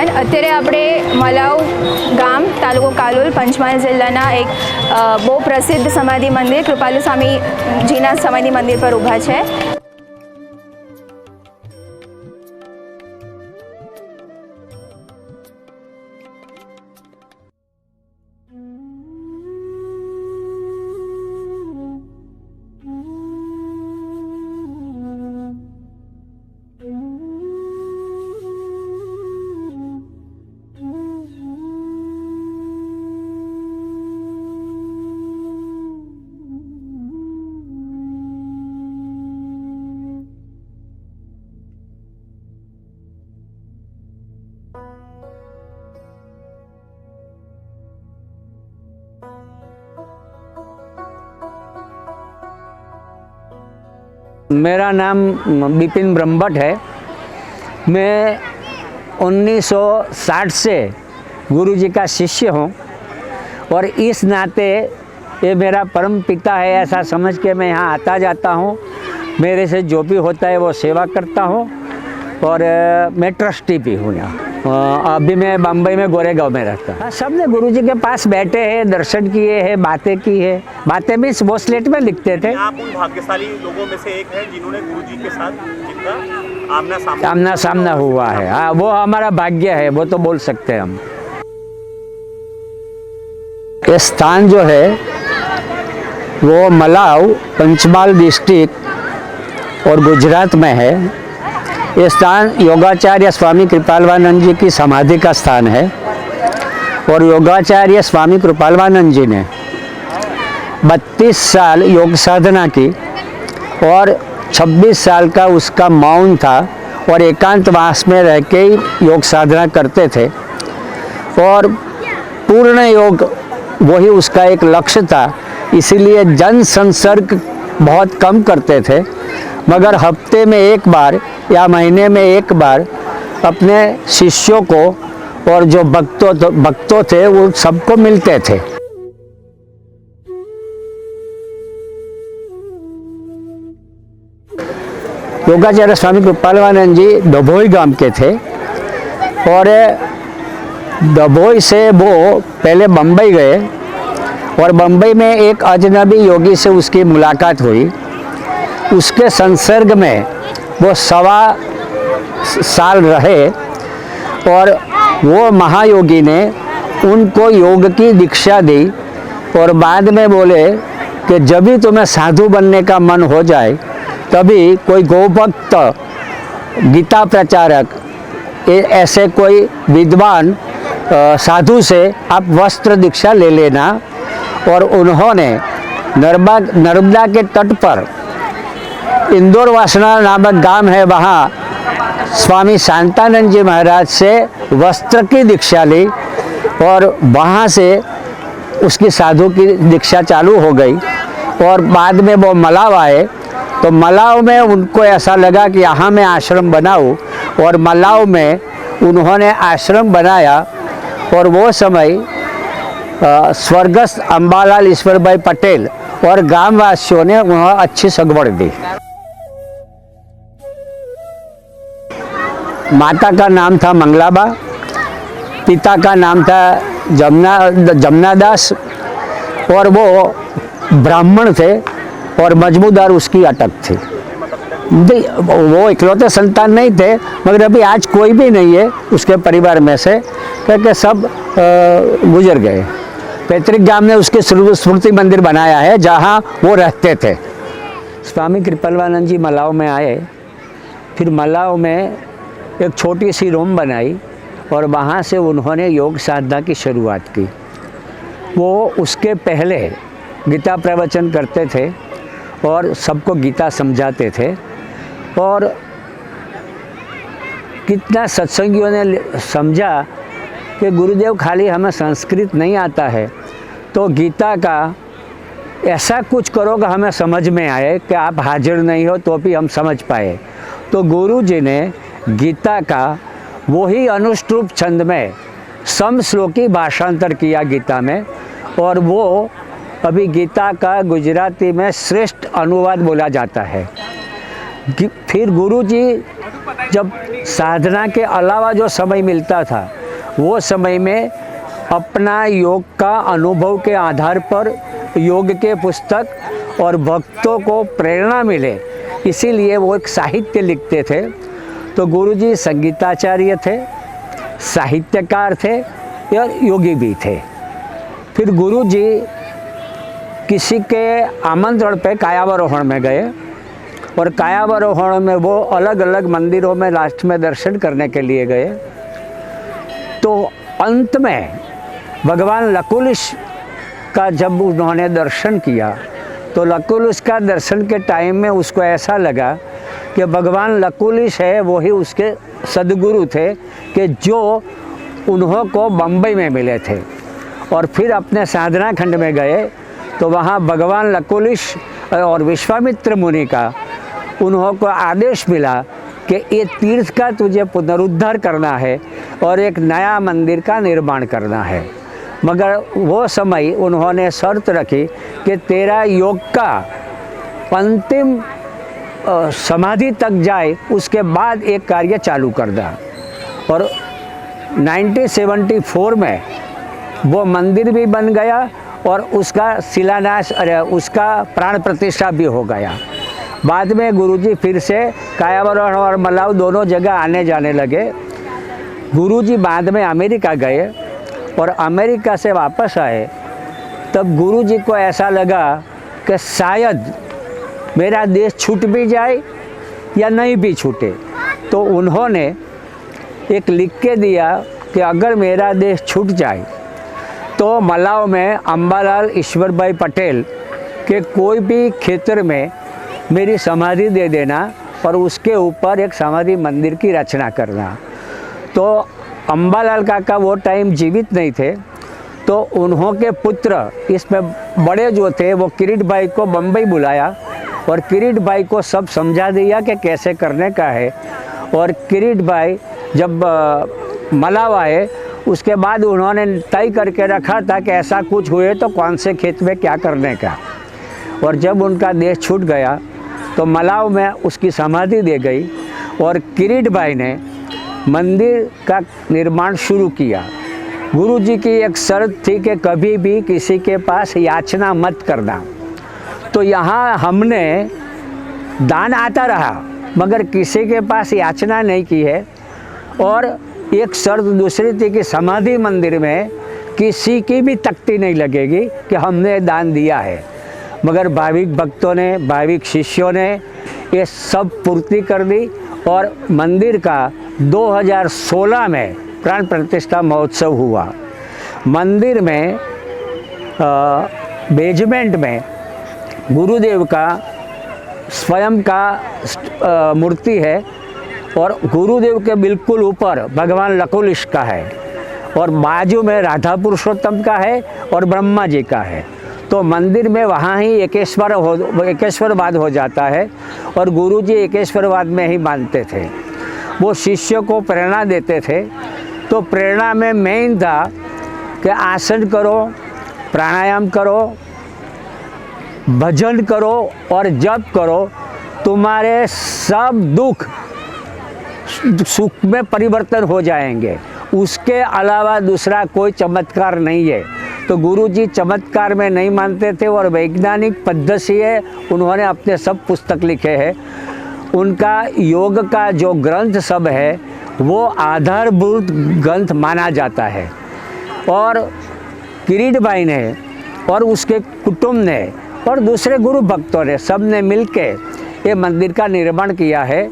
Everyone, અત્યારે આપણે મલાવ ગામ તાલુકો કાલોલ પંચમહાલ જિલ્લાના એક બહુ પ્રસિદ્ધ સમાધિ મંદિર કૃપાલુ સ્વામીજીના સમાધિ મંદિર પર ઊભા છે। मेरा नाम बिपिन ब्रह्मभट्ट है। मैं 1960 से गुरुजी का शिष्य हूँ और इस नाते ये मेरा परम पिता है ऐसा समझ के मैं यहाँ आता जाता हूँ। मेरे से जो भी होता है वो सेवा करता हूँ और मैं ट्रस्टी भी हूँ यहाँ। अभी मैं बम्बई में गोरेगांव में रहता हूँ। सब ने गुरुजी के पास बैठे हैं, दर्शन किए हैं, बातें की है। बातें भी वो स्लेट में लिखते थे। आप उन भाग्यशाली लोगों में से एक हैं जिन्होंने गुरुजी के साथ जिनका आमना सामना हुआ है। हाँ, वो हमारा भाग्य है, वो तो बोल सकते हैं हम। ये स्थान जो है वो मलाव पंचमहाल डिस्ट्रिक्ट और गुजरात में है। ये स्थान योगाचार्य स्वामी कृपालवानंद जी की समाधि का स्थान है और योगाचार्य स्वामी कृपालवानंद जी ने 32 साल योग साधना की और 26 साल का उसका मौन था और एकांतवास में रह के ही योग साधना करते थे और पूर्ण योग वही उसका एक लक्ष्य था। इसीलिए जन संसर्ग बहुत कम करते थे, मगर हफ्ते में एक बार या महीने में एक बार अपने शिष्यों को और जो भक्तों थे वो सबको मिलते थे। योगाचार्य स्वामी कृपालवानंद जी डभोई गांव के थे और डभोई से वो पहले बम्बई गए और बम्बई में एक अजनबी योगी से उसकी मुलाकात हुई। उसके संसर्ग में वो 1.25 साल रहे और वो महायोगी ने उनको योग की दीक्षा दी और बाद में बोले कि जब भी तुम्हें साधु बनने का मन हो जाए तभी कोई गोभक्त गीता प्रचारक ऐसे कोई विद्वान साधु से आप वस्त्र दीक्षा ले लेना। और उन्होंने नर्मदा के तट पर इंदौर वासना नामक गांव है, वहाँ स्वामी शांतानंद जी महाराज से वस्त्र की दीक्षा ली और वहाँ से उसकी साधु की दीक्षा चालू हो गई। और बाद में वो मलाव आए तो मलाव में उनको ऐसा लगा कि यहाँ मैं आश्रम बनाऊँ और मलाव में उन्होंने आश्रम बनाया। और वो समय स्वर्गस्थ अंबालाल ईश्वर भाई पटेल और गांववासियों ने वहाँ अच्छी सगवड़ दी। माता का नाम था मंगलाबा, पिता का नाम था जमनादास और वो ब्राह्मण थे और मजमूदार उसकी अटक थी। वो इकलौते संतान नहीं थे, मगर अभी आज कोई भी नहीं है उसके परिवार में से, क्योंकि सब गुजर गए। पैतृक गांव ने उसके स्मृति मंदिर बनाया है जहां वो रहते थे। स्वामी कृपालवानंद जी मलाव में आए, फिर मलाव में एक छोटी सी रूम बनाई और वहाँ से उन्होंने योग साधना की शुरुआत की। वो उसके पहले गीता प्रवचन करते थे और सबको गीता समझाते थे। और कितना सत्संगियों ने समझा कि गुरुदेव खाली हमें संस्कृत नहीं आता है तो गीता का ऐसा कुछ करो कि हमें समझ में आए कि आप हाजिर नहीं हो तो भी हम समझ पाए। तो गुरु जी ने गीता का वही अनुष्टुप छंद में समश्लोकी भाषांतर किया गीता में और वो अभी गीता का गुजराती में श्रेष्ठ अनुवाद बोला जाता है। फिर गुरु जी जब साधना के अलावा जो समय मिलता था वो समय में अपना योग का अनुभव के आधार पर योग के पुस्तक और भक्तों को प्रेरणा मिले, इसीलिए वो एक साहित्य लिखते थे। तो गुरुजी संगीताचार्य थे, साहित्यकार थे और योगी भी थे। फिर गुरुजी किसी के आमंत्रण पे कायावरोहण में गए और कायावरोहण में वो अलग अलग मंदिरों में लास्ट में दर्शन करने के लिए गए। तो अंत में भगवान लकुलिश का जब उन्होंने दर्शन किया तो लकुलिश का दर्शन के टाइम में उसको ऐसा लगा कि भगवान लकुलिश है वही उसके सदगुरु थे कि जो उन्हों को बम्बई में मिले थे। और फिर अपने साधना खंड में गए तो वहाँ भगवान लकुलिश और विश्वामित्र मुनि का उन्हों को आदेश मिला कि ये तीर्थ का तुझे पुनरुद्धार करना है और एक नया मंदिर का निर्माण करना है। मगर वो समय उन्होंने शर्त रखी कि तेरा योग का अंतिम समाधि तक जाए उसके बाद एक कार्य चालू कर दा। और 1974 में वो मंदिर भी बन गया और उसका शिलान्यास उसका प्राण प्रतिष्ठा भी हो गया। बाद में गुरुजी फिर से कायावरोहण और मलाव दोनों जगह आने जाने लगे। गुरुजी बाद में अमेरिका गए और अमेरिका से वापस आए तब गुरुजी को ऐसा लगा कि शायद मेरा देश छूट भी जाए या नहीं भी छूटे। तो उन्होंने एक लिख के दिया कि अगर मेरा देश छूट जाए तो मलाव में अम्बालाल ईश्वर भाई पटेल के कोई भी क्षेत्र में मेरी समाधि दे देना और उसके ऊपर एक समाधि मंदिर की रचना करना। तो अम्बालाल काका वो टाइम जीवित नहीं थे, तो उन्हों के पुत्र इसमें बड़े जो थे वो किरीट भाई को बम्बई बुलाया और किरीट भाई को सब समझा दिया कि कैसे करने का है। और किरीट भाई जब मलाव आए उसके बाद उन्होंने तय करके रखा था कि ऐसा कुछ हुए तो कौन से खेत में क्या करने का। और जब उनका देश छूट गया तो मलाव में उसकी समाधि दे गई और किरीट भाई ने मंदिर का निर्माण शुरू किया। गुरुजी की एक शर्त थी कि कभी भी किसी के पास याचना मत करना। तो यहाँ हमने दान आता रहा मगर किसी के पास याचना नहीं की है। और एक शर्त दूसरी थी कि समाधि मंदिर में किसी की भी तख्ती नहीं लगेगी कि हमने दान दिया है। मगर भाविक भक्तों ने, भाविक शिष्यों ने ये सब पूर्ति कर दी और मंदिर का 2016 में प्राण प्रतिष्ठा महोत्सव हुआ। मंदिर में बेजमेंट में गुरुदेव का स्वयं का मूर्ति है और गुरुदेव के बिल्कुल ऊपर भगवान लकुलिश का है और बाजू में राधा पुरुषोत्तम का है और ब्रह्मा जी का है। तो मंदिर में वहाँ ही एकेश्वरवाद हो जाता है और गुरुजी एकेश्वरवाद में ही मानते थे। वो शिष्य को प्रेरणा देते थे। तो प्रेरणा में मेन था कि आसन करो, प्राणायाम करो, भजन करो और जप करो, तुम्हारे सब दुख सुख में परिवर्तन हो जाएंगे। उसके अलावा दूसरा कोई चमत्कार नहीं है। तो गुरुजी चमत्कार में नहीं मानते थे और वैज्ञानिक पद्धति से उन्होंने अपने सब पुस्तक लिखे हैं। उनका योग का जो ग्रंथ सब है वो आधारभूत ग्रंथ माना जाता है। और किरीट भाई ने और उसके कुटुंब ने और दूसरे गुरु भक्तों ने सब ने मिलके ये मंदिर का निर्माण किया है।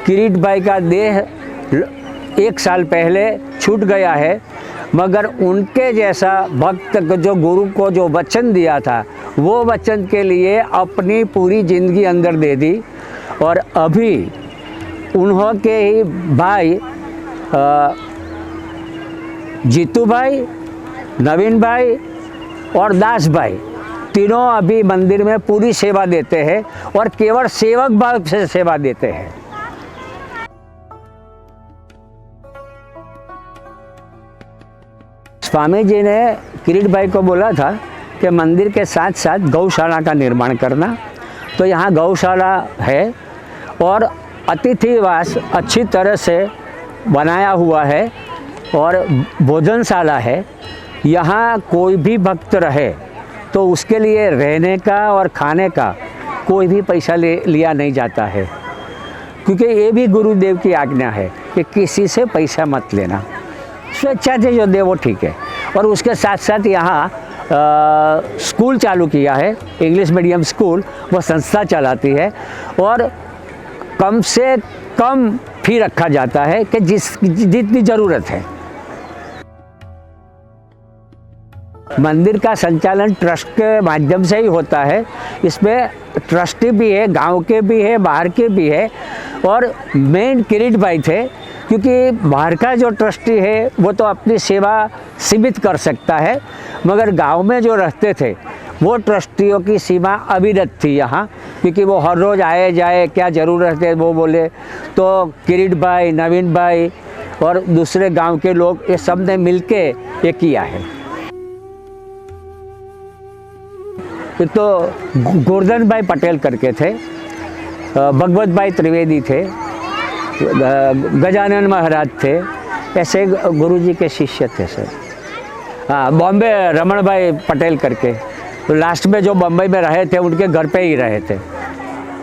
किरीट भाई का देह 1 साल पहले छूट गया है मगर उनके जैसा भक्त जो गुरु को जो वचन दिया था वो वचन के लिए अपनी पूरी ज़िंदगी अंदर दे दी। और अभी उन्हों के ही भाई जीतू भाई, नवीन भाई और दास भाई तीनों अभी मंदिर में पूरी सेवा देते हैं और केवल सेवक भाव से सेवा देते हैं। स्वामी जी ने किरीट भाई को बोला था कि मंदिर के साथ साथ गौशाला का निर्माण करना। तो यहाँ गौशाला है और अतिथिवास अच्छी तरह से बनाया हुआ है। और भोजनशाला है। यहाँ कोई भी भक्त रहे तो उसके लिए रहने का और खाने का कोई भी पैसा लिया नहीं जाता है, क्योंकि ये भी गुरुदेव की आज्ञा है कि किसी से पैसा मत लेना, स्वेच्छा से जो दे वो ठीक है। और उसके साथ साथ यहाँ स्कूल चालू किया है, इंग्लिश मीडियम स्कूल, वो संस्था चलाती है और कम से कम फी रखा जाता है कि जितनी ज़रूरत है। मंदिर का संचालन ट्रस्ट के माध्यम से ही होता है। इसमें ट्रस्टी भी है, गांव के भी है, बाहर के भी है और मेन किरीट भाई थे, क्योंकि बाहर का जो ट्रस्टी है वो तो अपनी सेवा सीमित कर सकता है, मगर गांव में जो रहते थे वो ट्रस्टियों की सीमा अविरत थी यहाँ, क्योंकि वो हर रोज़ आए जाए, क्या ज़रूरत है वो बोले तो किरीट भाई, नवीन भाई और दूसरे गांव के लोग ये सब ने मिलके ये किया है। तो गोवर्धन भाई पटेल करके थे, भगवत भाई त्रिवेदी थे, गजानन महाराज थे, ऐसे गुरुजी के शिष्य थे सर। हाँ, बॉम्बे रमन भाई पटेल करके, तो लास्ट में जो बम्बई में रहे थे उनके घर पे ही रहे थे।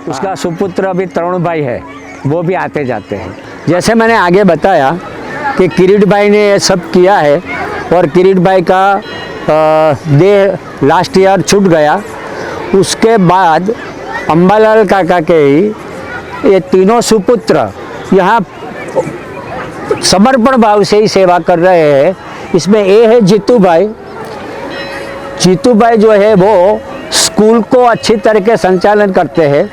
उसका सुपुत्र अभी तरुण भाई है, वो भी आते जाते हैं। जैसे मैंने आगे बताया कि किरीट भाई ने ये सब किया है और किरीट भाई का देह लास्ट ईयर छूट गया। उसके बाद अंबालाल काका के ही ये तीनों सुपुत्र यहाँ समर्पण भाव से ही सेवा कर रहे हैं। इसमें ये है जीतू भाई। जीतू भाई जो है वो स्कूल को अच्छी तरह के संचालन करते हैं।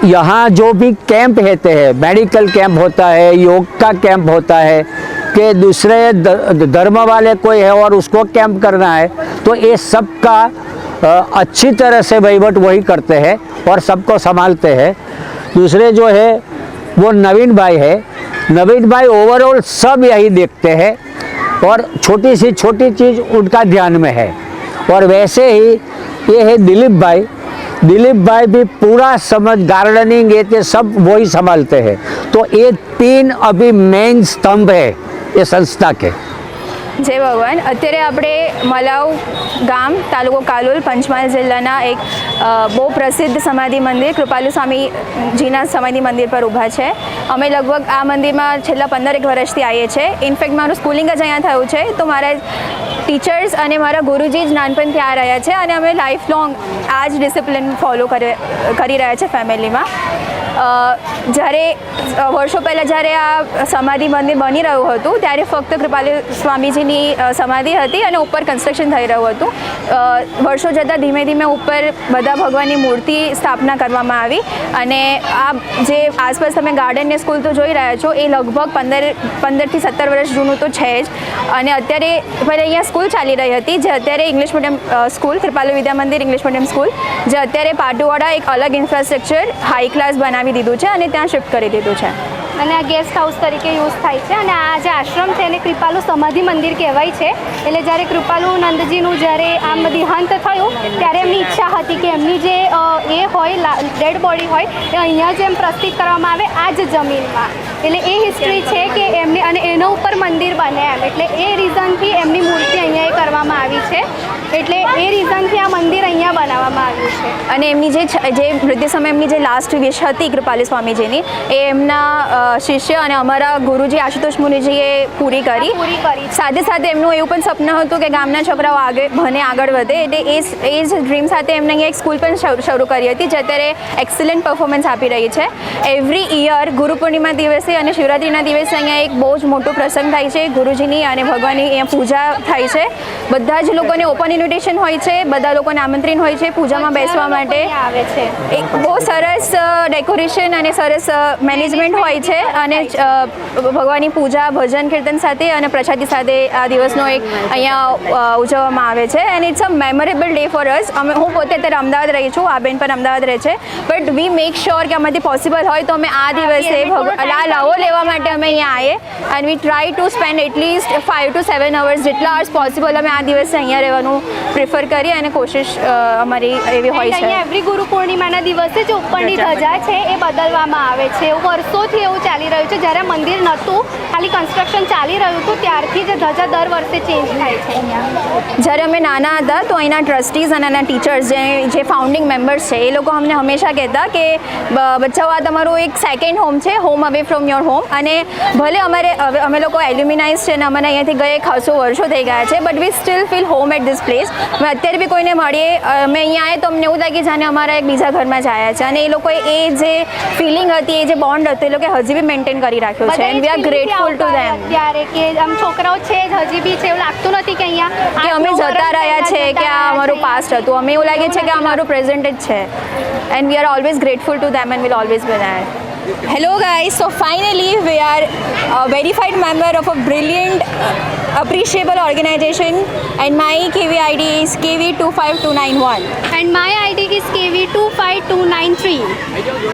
यहाँ जो भी कैंप होते हैं, मेडिकल कैंप होता है, योग का कैंप होता है, कि दूसरे धर्म वाले कोई है और उसको कैंप करना है, तो ये सब का अच्छी तरह से वहीवट वही करते हैं और सबको संभालते हैं। दूसरे जो है वो नवीन भाई है। नवीन भाई ओवरऑल सब यही देखते हैं और छोटी सी छोटी चीज़ उनका ध्यान में है। और वैसे ही ये है दिलीप भाई। दिलीप भाई भी पूरा समझ गार्डनिंग ये सब वही संभालते हैं। तो ये तीन अभी मेन स्तंभ है ये संस्था के। जय भगवान। અત્યારે આપણે મલાવ ગામ, તાલુકો કાલોલ, પંચમહાલ જિલ્લાના એક બહુ પ્રસિદ્ધ સમાધિ મંદિર કૃપાલુ સ્વામીજીના સમાધિ મંદિર પર ઊભા છે। અમે લગભગ આ મંદિરમાં છેલ્લા 15 વર્ષથી આવીએ છીએ। ઇનફેક્ટ મારું સ્કૂલિંગ જ અહીંયા થયું છે, તો મારા ટીચર્સ અને મારા ગુરુજી જ નાનપણથી આ રહ્યા છે અને અમે લાઈફ લોંગ આ જ ડિસિપ્લિન ફોલો કરી રહ્યા છે ફેમિલીમાં। જ્યારે વર્ષો પહેલાં જ્યારે આ સમાધિ મંદિર બની રહ્યું હતું ત્યારે ફક્ત કૃપાલુ સ્વામીજીની સમાધિ હતી અને ઉપર કન્સ્ટ્રક્શન થઈ રહ્યું હતું। વર્ષો જતાં ધીમે ધીમે ઉપર બધા ભગવાનની મૂર્તિ સ્થાપના કરવામાં આવી અને આ જે આસપાસ તમે ગાર્ડન ને સ્કૂલ તો જોઈ રહ્યા છો એ લગભગ 15 થી 17 વર્ષ જૂનું તો છે જ। અને અત્યારે પહેલાં અહીંયા સ્કૂલ ચાલી રહી હતી જે અત્યારે ઇંગ્લિશ મીડિયમ સ્કૂલ કૃપાલુ Vidya Mandir English medium school જે અત્યારે પાટુવાડા એક અલગ ઇન્ફ્રાસ્ટ્રક્ચર હાઈ ક્લાસ બનાવી દીધું છે અને ત્યાં શિફ્ટ કરી દીધું છે અને આ ગેસ્ટ હાઉસ તરીકે યુઝ થાય છે। અને આ જે આશ્રમ છે એને કૃપાલુ સમાધિ મંદિર કહેવાય છે। એટલે જ્યારે કૃપાલુ નંદજીનું જ્યારે આમ દેહાંત થયું ત્યારે એમની ઈચ્છા હતી કે એમની જે એ હોય ડેડ બોડી હોય એ અહીંયા જ એમ પ્રસ્થિત કરવામાં આવે આ જ જમીનમાં। એટલે એ હિસ્ટ્રી છે કે એમની અને એના ઉપર મંદિર બને એમ, એટલે એ રીઝનથી એમની મૂર્તિ અહીંયા એ કરવામાં આવી છે। એટલે એ રીઝનથી આ મંદિર અહીંયા બનાવવામાં આવ્યું છે। અને એમની જે મૃત્યુ સમય એમની જે લાસ્ટ વિશ હતી કૃપાલુ સ્વામીજીની એ એમના શિષ્ય અને અમારા ગુરુજી આશુતોષ મુનિજીએ પૂરી કરી। સાથે સાથે એમનું એવું પણ સપનું હતું કે ગામના છોકરાઓ આગળ વધે, એટલે એ જ ડ્રીમ સાથે એમને અહીંયા એક સ્કૂલ પણ શરૂ કરી હતી જે અત્યારે એક્સલન્ટ પરફોર્મન્સ આપી રહી છે। એવરી યર ગુરુ પૂર્ણિમા દિવસે અને શિવરાત્રિના દિવસે અહીંયા એક બહુ જ મોટો પ્રસંગ થાય છે। ગુરુજીની અને ભગવાનની અહીંયા પૂજા થાય છે। બધા જ લોકોને ઓપન ઇન્વિટેશન હોય છે, બધા લોકોને આમંત્રણ હોય છે પૂજામાં બેસવા માટે। આવે છે એક બહુ સરસ ડેકોરેશન અને સરસ મેનેજમેન્ટ હોય છે અને ભગવાનની પૂજા ભજન કીર્તન સાથે અને પ્રસાદી સાથે આ દિવસનો એક અહીંયા ઉજવવામાં આવે છે। And it's a memorable day for us. હું પોતે અત્યારે અમદાવાદ રહી છું, આ બેન પણ અમદાવાદ રહે છે, બટ વી મેક શ્યોર કે અમારાથી પોસિબલ હોય તો અમે આ દિવસે આ લાવો લેવા માટે અમે અહીંયા આવીએ and we try to spend at least 5 to 7 hours જેટલા અવર્સ પોસિબલ અમે આ દિવસે અહીંયા રહેવાનું પ્રિફર કરીએ અને કોશિશ અમારી એવી હોય And છે. અહીંયા એવરી ગુરુ પૂર્ણિમાના દિવસે જે ઉપરની ધજા છે એ બદલવામાં આવે છે. એવું વર્ષોથી એવું ચાલી રહ્યું છે. જ્યારે મંદિર નહોતું, ખાલી કન્સ્ટ્રક્શન ચાલી રહ્યું હતું, ત્યારથી જે ધજા દર વર્ષે ચેન્જ થાય છે અહીંયા. જ્યારે અમે નાના હતા તો અહીંના ટ્રસ્ટીઝ અને એના ટીચર્સ જે ફાઉન્ડિંગ મેમ્બર્સ છે એ લોકો અમને હંમેશા કહેતા કે બચ્ચાઓ આ તમારું એક સેકન્ડ હોમ છે, home away from your home. અને ભલે અમે લોકો એલ્યુમિનાઇઝ છે અને અમને અહીંયાથી ગયે ખાસો વર્ષો થઈ ગયા છે, but we still feel home at this place. અમે અત્યારે બી કોઈને મળીએ, અમે અહીંયા આવે તો અમને એવું લાગે જાણે અમારા એક બીજા ઘરમાં જ આવ્યા છે. અને એ લોકોએ એ જે ફિલિંગ હતી, એ જે બોન્ડ હતો, એ લોકોએ હજી બી મેન્ટેન કરી રાખ્યો છે. And we are grateful to them. ત્યારે કે આમ છોકરાઓ છે જ હજી બી છે, એવું લાગતું નથી કે અહીંયા કે અમે જતા રહ્યા છે કે આ અમારું પાસ્ટ હતું. અમે એવું લાગે છે કે આ અમારું પ્રેઝન્ટ જ છે. And we are always grateful to them and will always be there. Hello guys, so finally we are a verified member of a brilliant, appreciable organization, and my KV ID is KV25291. And my ID is KV25293.